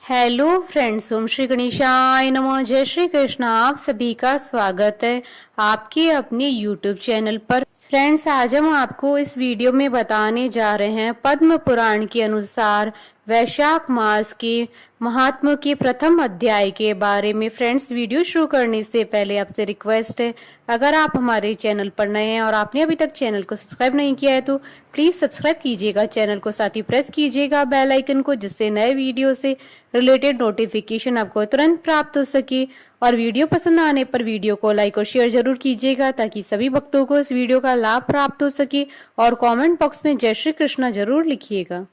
Hello friends, ओम श्री गणेशाय नमः। जय श्री कृष्ण। आप सभी का स्वागत है आपके अपने यूट्यूब चैनल पर। फ्रेंड्स, आज हम आपको इस वीडियो में बताने जा रहे हैं पद्म पुराण के अनुसार वैशाख मास के महात्म्य के प्रथम अध्याय के बारे में। फ्रेंड्स, वीडियो शुरू करने से पहले आपसे रिक्वेस्ट है, अगर आप हमारे चैनल पर नए हैं और आपने अभी तक चैनल को सब्सक्राइब नहीं किया है तो प्लीज सब्सक्राइब कीजिएगा चैनल को, साथ ही प्रेस कीजिएगा बेल आइकन को, जिससे नए वीडियो से रिलेटेड नोटिफिकेशन आपको तुरंत प्राप्त हो सके। और वीडियो पसंद आने पर वीडियो को लाइक और शेयर जरूर कीजिएगा ताकि सभी भक्तों को इस वीडियो का लाभ प्राप्त हो सके। और कमेंट बॉक्स में जय श्री कृष्णा जरूर लिखिएगा।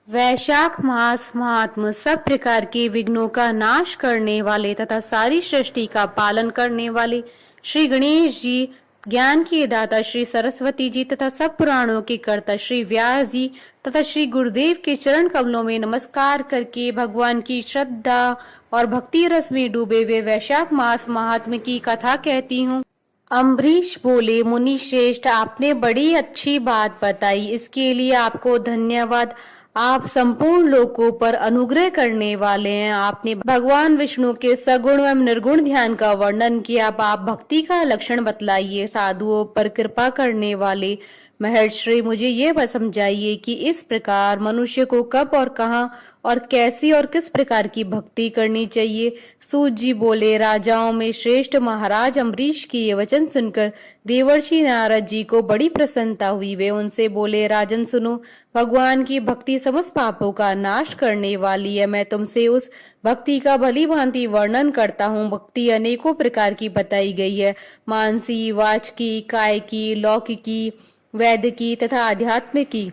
वैशाख मास महात्म सब प्रकार के विघ्नों का नाश करने वाले तथा सारी सृष्टि का पालन करने वाले श्री गणेश जी, ज्ञान के दाता श्री सरस्वती जी तथा सब पुराणों के कर्ता श्री व्यास जी तथा श्री गुरुदेव के चरण कमलों में नमस्कार करके भगवान की श्रद्धा और भक्ति रस में डूबे हुए वैशाख मास महात्म्य की कथा कहती हूँ। अम्बरीश बोले, मुनि श्रेष्ठ, आपने बड़ी अच्छी बात बताई, इसके लिए आपको धन्यवाद। आप संपूर्ण लोकों पर अनुग्रह करने वाले हैं। आपने भगवान विष्णु के सगुण एवं निर्गुण ध्यान का वर्णन किया। अब आप भक्ति का लक्षण बतलाइए। साधुओं पर कृपा करने वाले महर्षि, मुझे ये समझाइए कि इस प्रकार मनुष्य को कब और कहाँ और कैसी और किस प्रकार की भक्ति करनी चाहिए। सूत जी बोले, राजाओं में श्रेष्ठ महाराज अम्बरीश की ये वचन सुनकर देवर्षि नारद जी को बड़ी प्रसन्नता हुई। वे उनसे बोले, राजन सुनो, भगवान की भक्ति समस्त पापों का नाश करने वाली है। मैं तुमसे उस भक्ति का भली भांति वर्णन करता हूँ। भक्ति अनेकों प्रकार की बताई गई है, मानसी, वाचकी, कायकी, लौकिकी, वैदिकी तथा आध्यात्म की।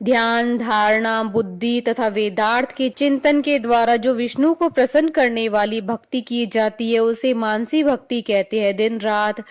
ध्यान, धारणा, बुद्धि तथा वेदार्थ के चिंतन के द्वारा जो विष्णु को प्रसन्न करने वाली भक्ति की जाती है उसे मानसी भक्ति कहते हैं। दिन रात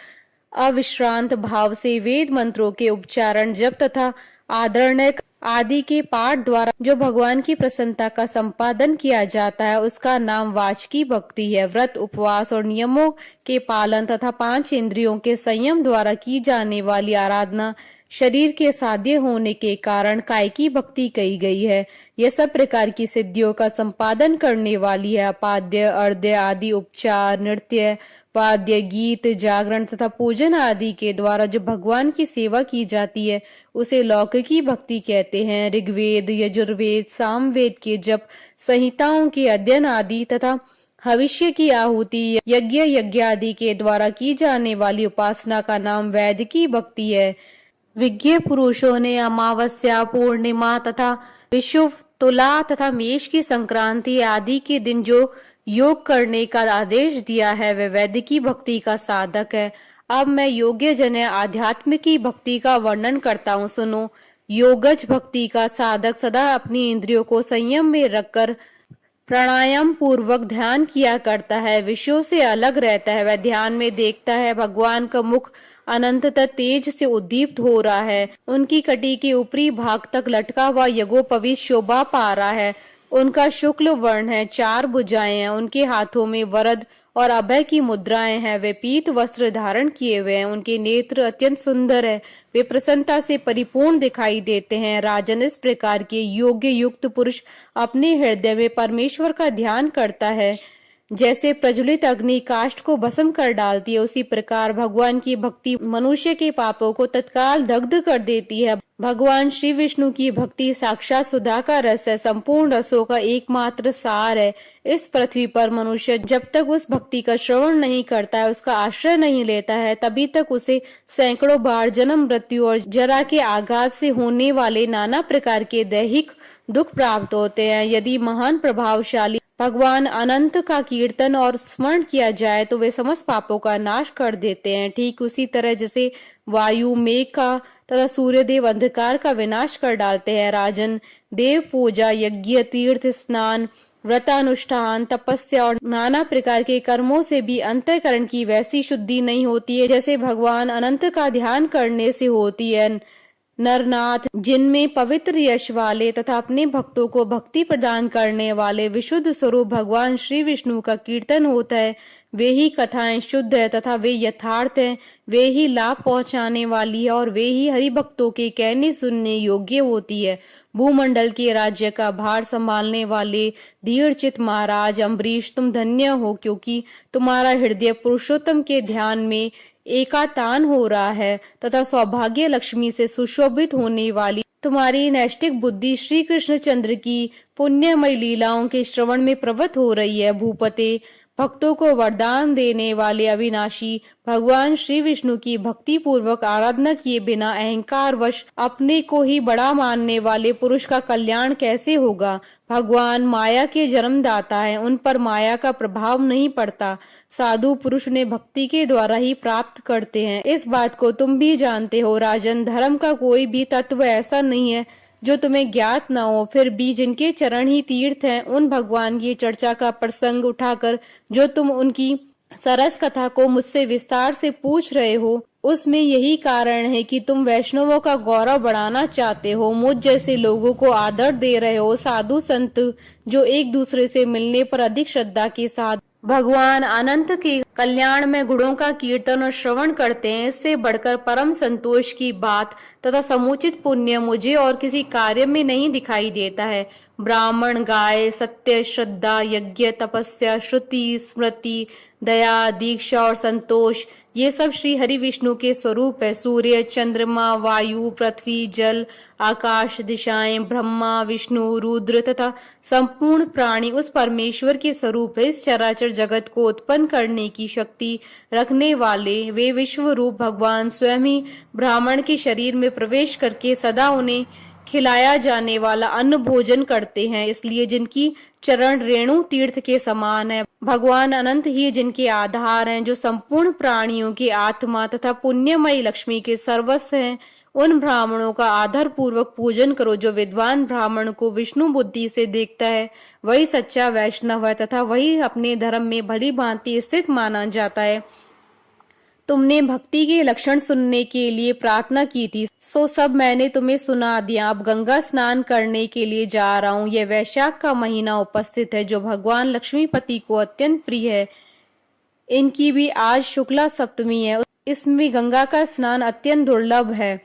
अविश्रांत भाव से वेद मंत्रों के उच्चारण, जप तथा आदरणीय आदि के पाठ द्वारा जो भगवान की प्रसन्नता का संपादन किया जाता है उसका नाम वाचकी भक्ति है। व्रत, उपवास और नियमों के पालन तथा 5 इंद्रियों के संयम द्वारा की जाने वाली आराधना शरीर के साध्य होने के कारण कायकी भक्ति कही गई है। यह सब प्रकार की सिद्धियों का संपादन करने वाली है। अपाद्य, अर्ध्य आदि उपचार, नृत्य, वाद्य, गीत, जागरण तथा पूजन आदि के द्वारा जो भगवान की सेवा की जाती है उसे लौकिकी भक्ति कहते हैं। ऋग्वेद, यजुर्वेद, सामवेद के जप, संहिताओं के अध्ययन आदि तथा भविष्य की आहुति, यज्ञ आदि के द्वारा की जाने वाली उपासना का नाम वैदिकी भक्ति है। विज्ञ पुरुषों ने अमावस्या, पूर्णिमा तथा विषुव, तुला तथा मेष की संक्रांति आदि के दिन जो योग करने का आदेश दिया है वह वैदिकी भक्ति का साधक है। अब मैं योग्य जन आध्यात्म की भक्ति का वर्णन करता हूँ, सुनो। योगज भक्ति का साधक सदा अपनी इंद्रियों को संयम में रखकर प्राणायाम पूर्वक ध्यान किया करता है, विषयों से अलग रहता है। वह ध्यान में देखता है भगवान का मुख अनंततः तेज से उद्दीप्त हो रहा है, उनकी कटी के ऊपरी भाग तक लटका हुआ यज्ञोपवीत शोभा पा रहा है। उनका शुक्ल वर्ण है, 4 भुजाएं हैं, उनके हाथों में वरद और अभय की मुद्राएं हैं। वे पीत वस्त्र धारण किए हुए हैं, उनके नेत्र अत्यंत सुंदर है, वे प्रसन्नता से परिपूर्ण दिखाई देते हैं। राजन, इस प्रकार के योग्य युक्त पुरुष अपने हृदय में परमेश्वर का ध्यान करता है। जैसे प्रज्वलित अग्नि काष्ठ को भस्म कर डालती है, उसी प्रकार भगवान की भक्ति मनुष्य के पापों को तत्काल दग्ध कर देती है। भगवान श्री विष्णु की भक्ति साक्षात सुधा का रस है, संपूर्ण रसों का एकमात्र सार है। इस पृथ्वी पर मनुष्य जब तक उस भक्ति का श्रवण नहीं करता है, उसका आश्रय नहीं लेता है, तभी तक उसे सैकड़ों बार जन्म, मृत्यु और जरा के आघात से होने वाले नाना प्रकार के दैहिक दुख प्राप्त होते हैं। यदि महान प्रभावशाली भगवान अनंत का कीर्तन और स्मरण किया जाए तो वे समस्त पापों का नाश कर देते हैं। ठीक उसी तरह जैसे वायु मेघ का तथा सूर्यदेव अंधकार का विनाश कर डालते हैं। राजन, देव पूजा, यज्ञ, तीर्थ स्नान, व्रतानुष्ठान, तपस्या और नाना प्रकार के कर्मों से भी अंतःकरण की वैसी शुद्धि नहीं होती है जैसे भगवान अनंत का ध्यान करने से होती है। नरनाथ, जिनमें पवित्र यश वाले तथा अपने भक्तों को भक्ति प्रदान करने वाले विशुद्ध स्वरूप भगवान श्री विष्णु का कीर्तन होता है, वे ही कथाएं शुद्ध है तथा वे यथार्थ हैं, वे ही लाभ पहुंचाने वाली है और वे ही हरि भक्तों के कहने सुनने योग्य होती है। भूमंडल के राज्य का भार संभालने वाले धीरचित महाराज अम्बरीश, तुम धन्य हो, क्योंकि तुम्हारा हृदय पुरुषोत्तम के ध्यान में एकातान हो रहा है तथा सौभाग्य लक्ष्मी से सुशोभित होने वाली तुम्हारी नैष्टिक बुद्धि श्री कृष्णचंद्र की पुण्यमय लीलाओं के श्रवण में प्रवृत्त हो रही है। भूपते, भक्तों को वरदान देने वाले अविनाशी भगवान श्री विष्णु की भक्ति पूर्वक आराधना किए बिना अहंकार वश अपने को ही बड़ा मानने वाले पुरुष का कल्याण कैसे होगा। भगवान माया के जन्मदाता है, उन पर माया का प्रभाव नहीं पड़ता। साधु पुरुष ने भक्ति के द्वारा ही प्राप्त करते हैं। इस बात को तुम भी जानते हो राजन। धर्म का कोई भी तत्व ऐसा नहीं है जो तुम्हें ज्ञात न हो। फिर भी जिनके चरण ही तीर्थ हैं, उन भगवान की चर्चा का प्रसंग उठाकर जो तुम उनकी सरस कथा को मुझसे विस्तार से पूछ रहे हो, उसमें यही कारण है कि तुम वैष्णवों का गौरव बढ़ाना चाहते हो, मुझ जैसे लोगों को आदर दे रहे हो। साधु संत जो एक दूसरे से मिलने पर अधिक श्रद्धा के साथ भगवान अनंत के कल्याण में गुणों का कीर्तन और श्रवण करते हैं, इससे बढ़कर परम संतोष की बात तथा समुचित पुण्य मुझे और किसी कार्य में नहीं दिखाई देता है। ब्राह्मण, गाय, सत्य, श्रद्धा, यज्ञ, तपस्या, श्रुति, स्मृति, दया, दीक्षा और संतोष, ये सब श्री हरि विष्णु के स्वरूप है। सूर्य, चंद्रमा, वायु, पृथ्वी, जल, आकाश, दिशाएं, ब्रह्मा, विष्णु, रुद्र तथा संपूर्ण प्राणी उस परमेश्वर के स्वरूप है। इस चराचर जगत को उत्पन्न करने की शक्ति रखने वाले वे विश्व रूप भगवान स्वयं ही ब्राह्मण के शरीर में प्रवेश करके सदा उन्हें खिलाया जाने वाला अन्न भोजन करते हैं। इसलिए जिनकी चरण रेणु तीर्थ के समान है, भगवान अनंत ही जिनके आधार हैं, जो संपूर्ण प्राणियों की आत्मा तथा पुण्यमयी लक्ष्मी के सर्वस्व हैं, उन ब्राह्मणों का आदर पूर्वक पूजन करो। जो विद्वान ब्राह्मण को विष्णु बुद्धि से देखता है, वही सच्चा वैष्णव है तथा वही अपने धर्म में भली भांति स्थित माना जाता है। तुमने भक्ति के लक्षण सुनने के लिए प्रार्थना की थी, सो सब मैंने तुम्हें सुना दिया। अब गंगा स्नान करने के लिए जा रहा हूँ। यह वैशाख का महीना उपस्थित है, जो भगवान लक्ष्मीपति को अत्यंत प्रिय है। इनकी भी आज शुक्ला सप्तमी है। इसमें गंगा का स्नान अत्यंत दुर्लभ है।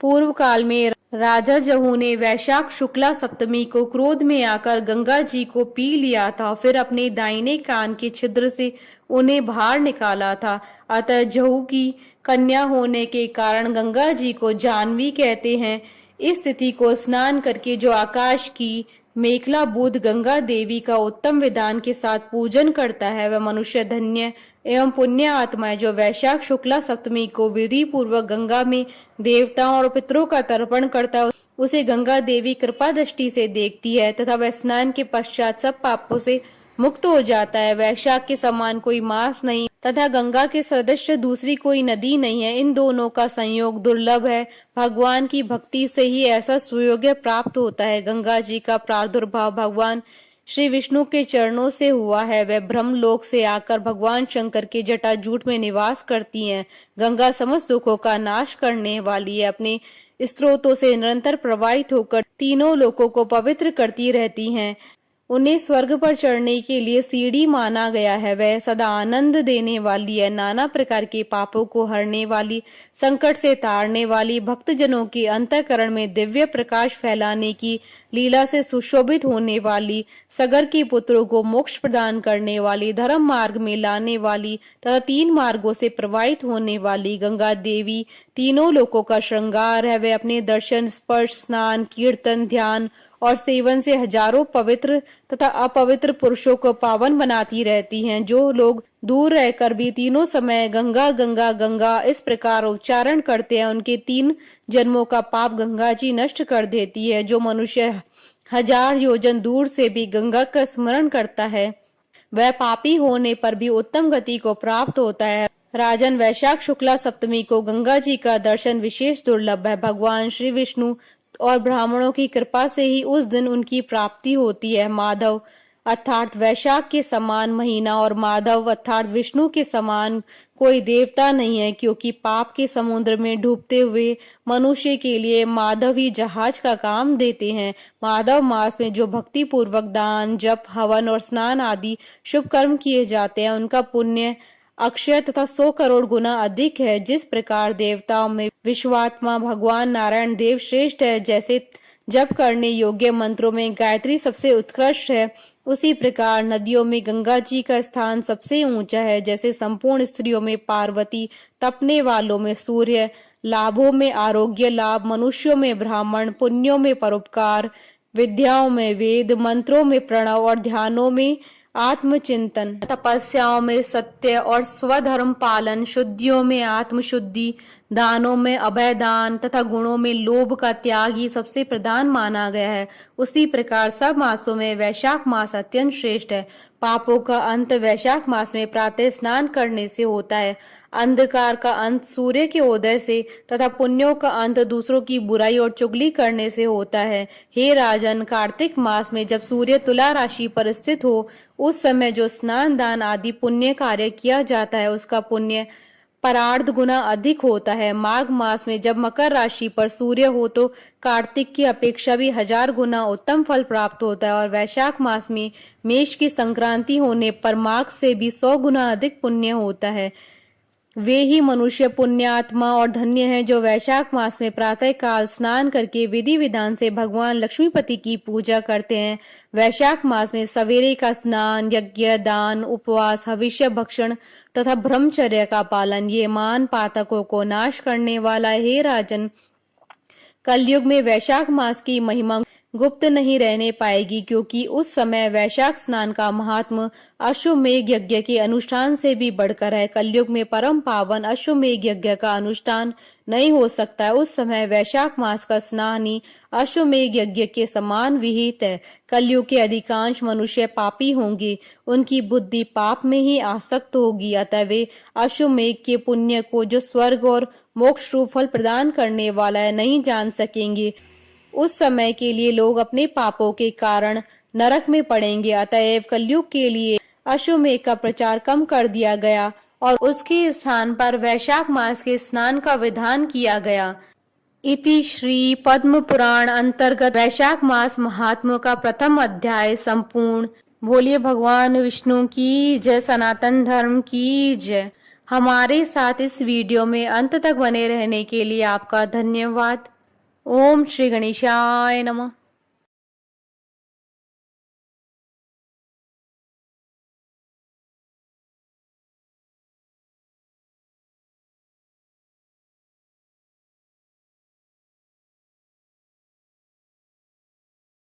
पूर्व काल में राजा जहू ने वैशाख शुक्ला सप्तमी को क्रोध में आकर गंगा जी को पी लिया था, फिर अपने दाहिने कान के छिद्र से उन्हें बाहर निकाला था। अतः जहू की कन्या होने के कारण गंगा जी को जाह्नवी कहते हैं। इस तिथि को स्नान करके जो आकाश की मेखला बुध गंगा देवी का उत्तम विधान के साथ पूजन करता है, वह मनुष्य धन्य एवं पुण्य आत्मा है। जो वैशाख शुक्ला सप्तमी को विधि पूर्वक गंगा में देवताओं और पितरों का तर्पण करता है, उसे गंगा देवी कृपा दृष्टि से देखती है तथा वह स्नान के पश्चात सब पापों से मुक्त हो जाता है। वैशाख के समान कोई मास नहीं तथा गंगा के सदृश दूसरी कोई नदी नहीं है। इन दोनों का संयोग दुर्लभ है। भगवान की भक्ति से ही ऐसा सुयोग्य प्राप्त होता है। गंगा जी का प्रादुर्भाव भगवान श्री विष्णु के चरणों से हुआ है। वह ब्रह्मलोक से आकर भगवान शंकर के जटाजूट में निवास करती हैं। गंगा समस्त दुखों का नाश करने वाली है। अपने स्त्रोतों से निरंतर प्रवाहित होकर तीनों लोकों को पवित्र करती रहती हैं। उन्हें स्वर्ग पर चढ़ने के लिए सीढ़ी माना गया है। वह सदा आनंद देने वाली है, नाना प्रकार के पापों को हरने वाली, संकट से तारने वाली, भक्तजनों के अंतःकरण में दिव्य प्रकाश फैलाने की लीला से सुशोभित होने वाली, सगर के पुत्रों को मोक्ष प्रदान करने वाली, धर्म मार्ग में लाने वाली तथा 3 मार्गों से प्रवाहित होने वाली गंगा देवी तीनों लोकों का श्रृंगार है। वे अपने दर्शन, स्पर्श, स्नान, कीर्तन, ध्यान और सेवन से हजारों पवित्र तथा अपवित्र पुरुषों को पावन बनाती रहती हैं। जो लोग दूर रहकर भी तीनों समय गंगा गंगा गंगा इस प्रकार उच्चारण करते हैं, उनके 3 जन्मों का पाप गंगा जी नष्ट कर देती है। जो मनुष्य 1000 योजन दूर से भी गंगा का स्मरण करता है, वह पापी होने पर भी उत्तम गति को प्राप्त होता है। राजन, वैशाख शुक्ला सप्तमी को गंगा जी का दर्शन विशेष दुर्लभ है। भगवान श्री विष्णु और ब्राह्मणों की कृपा से ही उस दिन उनकी प्राप्ति होती है। माधव, अर्थात वैशाख के समान महीना और माधव अर्थात विष्णु के समान कोई देवता नहीं है, क्योंकि पाप के समुद्र में डूबते हुए मनुष्य के लिए माधव ही जहाज का काम देते हैं। माधव मास में जो भक्ति पूर्वक दान, जप, हवन और स्नान आदि शुभ कर्म किए जाते हैं, उनका पुण्य अक्षय तथा 100 करोड़ गुना अधिक है। जिस प्रकार देवताओं में विश्वात्मा भगवान नारायण देव श्रेष्ठ है, जैसे जप करने योग्य मंत्रों में गायत्री सबसे उत्कृष्ट है, उसी प्रकार नदियों में गंगा जी का स्थान सबसे ऊंचा है। जैसे संपूर्ण स्त्रियों में पार्वती, तपने वालों में सूर्य, लाभों में आरोग्य लाभ, मनुष्यों में ब्राह्मण, पुण्यों में परोपकार, विद्याओं में वेद, मंत्रों में प्रणव और ध्यानों में आत्मचिंतन, तपस्याओं में सत्य और स्वधर्म पालन, शुद्धियों में आत्मशुद्धि, दानों में अभय दान तथा गुणों में लोभ का त्याग ही सबसे प्रधान माना गया है। उसी प्रकार सब मासों में वैशाख मास अत्यंत श्रेष्ठ है। पापों का अंत वैशाख मास में प्रातः स्नान करने से होता है, अंधकार का अंत सूर्य के उदय से तथा पुण्यों का अंत दूसरों की बुराई और चुगली करने से होता है। हे राजन, कार्तिक मास में जब सूर्य तुला राशि पर स्थित हो, उस समय जो स्नान दान आदि पुण्य कार्य किया जाता है, उसका पुण्य परार्ध गुना अधिक होता है। माघ मास में जब मकर राशि पर सूर्य हो तो कार्तिक की अपेक्षा भी 1000 गुना उत्तम फल प्राप्त होता है, और वैशाख मास में मेष की संक्रांति होने पर माघ से भी 100 गुना अधिक पुण्य होता है। वे ही मनुष्य पुण्यात्मा और धन्य हैं जो वैशाख मास में प्रातः काल स्नान करके विधि विधान से भगवान लक्ष्मीपति की पूजा करते हैं। वैशाख मास में सवेरे का स्नान, यज्ञ, दान, उपवास, हविष्य भक्षण तथा ब्रह्मचर्य का पालन ये मान पातकों को नाश करने वाला है। हे राजन, कलयुग में वैशाख मास की महिमा गुप्त नहीं रहने पाएगी, क्योंकि उस समय वैशाख स्नान का महात्म अश्वमेघ यज्ञ के अनुष्ठान से भी बढ़कर है। कलयुग में परम पावन अश्वमेघ यज्ञ का अनुष्ठान नहीं हो सकता है। उस समय वैशाख मास का स्नान ही अश्वमेघ यज्ञ के समान विहित है। कलयुग के अधिकांश मनुष्य पापी होंगे, उनकी बुद्धि पाप में ही आसक्त होगी, अतः वे अश्वमेघ के पुण्य को जो स्वर्ग और मोक्ष रूप फल प्रदान करने वाला है नहीं जान सकेंगे। उस समय के लिए लोग अपने पापों के कारण नरक में पड़ेंगे। अतएव कलयुग के लिए अश्वमेघ का प्रचार कम कर दिया गया और उसके स्थान पर वैशाख मास के स्नान का विधान किया गया। इति श्री पद्म पुराण अंतर्गत वैशाख मास महात्म्य का प्रथम अध्याय संपूर्ण। बोलिए भगवान विष्णु की जय, सनातन धर्म की जय। हमारे साथ इस वीडियो में अंत तक बने रहने के लिए आपका धन्यवाद। ओम श्री गणेशाय नमः।